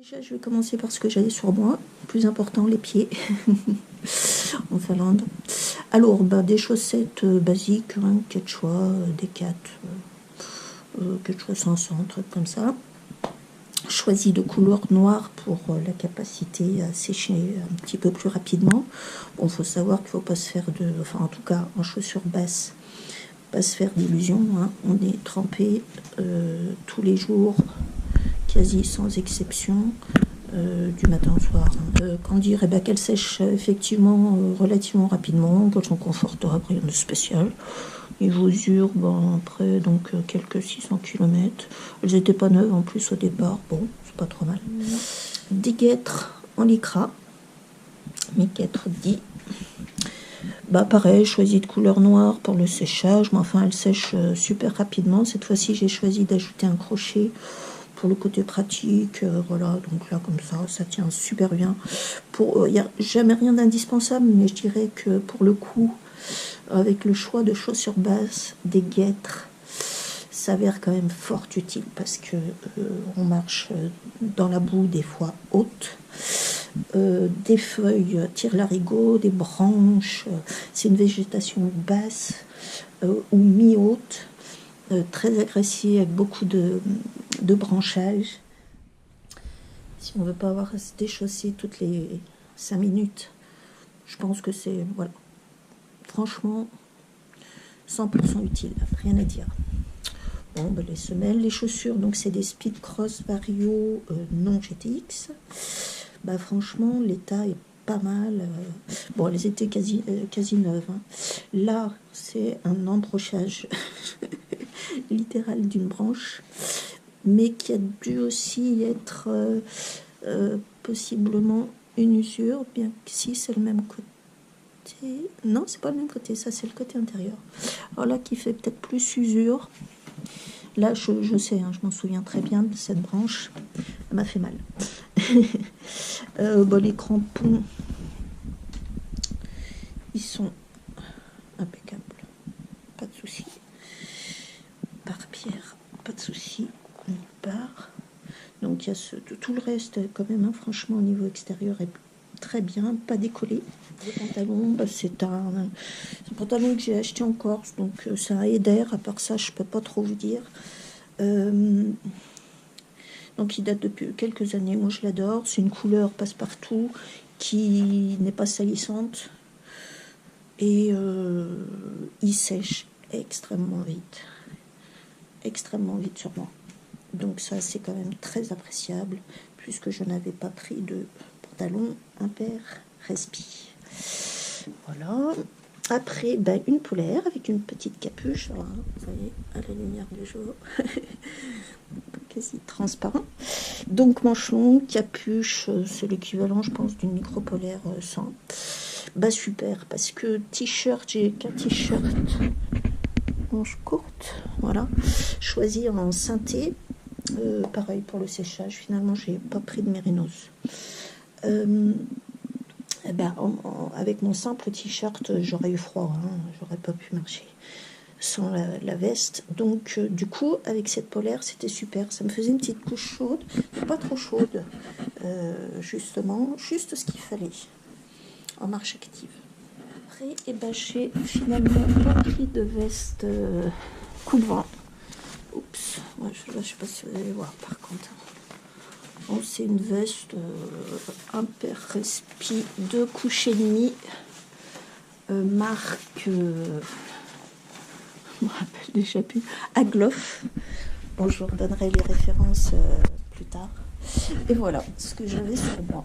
Déjà, je vais commencer par ce que j'avais sur moi. Plus important, les pieds en Finlande. Alors, des chaussettes basiques, hein, Quechua, Decat, Quechua 500, truc comme ça. Choisi de couleur noire pour la capacité à sécher un petit peu plus rapidement. Bon, faut savoir qu'il ne faut pas se faire enfin, en tout cas, en chaussures basses, pas se faire d'illusions. Hein. On est trempé tous les jours, quasi sans exception. Du matin au soir. Quand dire qu'elles sèchent effectivement relativement rapidement, qu'elles sont confortables, rien de spécial. Niveau usure, après donc quelques 600 km. Elles n'étaient pas neuves en plus au départ, bon, c'est pas trop mal. Des guêtres en lycra, mes guêtres dit. Pareil, choisi de couleur noire pour le séchage, mais enfin elles sèchent super rapidement. Cette fois-ci j'ai choisi d'ajouter un crochet pour le côté pratique, voilà, donc là comme ça tient super bien. Il n'y a jamais rien d'indispensable, mais je dirais que pour le coup, avec le choix de chaussures basses, des guêtres, s'avère quand même fort utile parce que on marche dans la boue des fois haute. Des feuilles tire-larigot, des branches, c'est une végétation basse ou mi-haute, très agressive avec beaucoup de branchage. Si on ne veut pas avoir à se déchausser toutes les 5 minutes, je pense que c'est, voilà, franchement 100% utile, rien à dire. Bon, les semelles, les chaussures, donc c'est des Speed Cross Vario non GTX. Franchement, l'état est pas mal. Bon, elles étaient quasi neuves. Hein. Là, c'est un embrochage littéral d'une branche, mais qui a dû aussi être possiblement une usure, bien que si c'est le même côté. Non, c'est pas le même côté, ça c'est le côté intérieur. Alors là, qui fait peut-être plus usure. Là, je sais, hein, je m'en souviens très bien de cette branche. Elle m'a fait mal. Les crampons, ils sont impeccables. Pas de souci. Par pierre, pas de souci. On part. Donc, il y a tout le reste, quand même, hein, franchement, au niveau extérieur, est très bien, pas décollé. Le pantalon, c'est un pantalon que j'ai acheté en Corse, donc c'est un Eder. À part ça, je peux pas trop vous dire. Donc il date depuis quelques années. Moi, je l'adore. C'est une couleur passe-partout qui n'est pas salissante et il sèche extrêmement vite sur moi. Donc ça, c'est quand même très appréciable puisque je n'avais pas pris de pantalon impair respi. Voilà. Après, une polaire avec une petite capuche. Voilà, vous voyez, à la lumière du jour. Quasi transparent. Donc, manche longue, capuche, c'est l'équivalent, je pense, d'une micro-polaire 100. Super, parce que t-shirt, j'ai qu'un t-shirt manche courte. Voilà. Choisi en synthé. Pareil pour le séchage. Finalement, j'ai pas pris de mérinos. Avec mon simple t-shirt, j'aurais eu froid, hein, j'aurais pas pu marcher sans la veste. Donc, du coup, avec cette polaire, c'était super. Ça me faisait une petite couche chaude, pas trop chaude, justement, juste ce qu'il fallait en marche active. Après, j'ai finalement pas pris de veste coupe-vent. Oups, je sais pas si vous allez voir par contre. Bon, c'est une veste impair respi de couche et demi, marque, je me rappelle déjà plus, Agloff. Bon, je vous redonnerai les références plus tard. Et voilà ce que j'avais sur moi.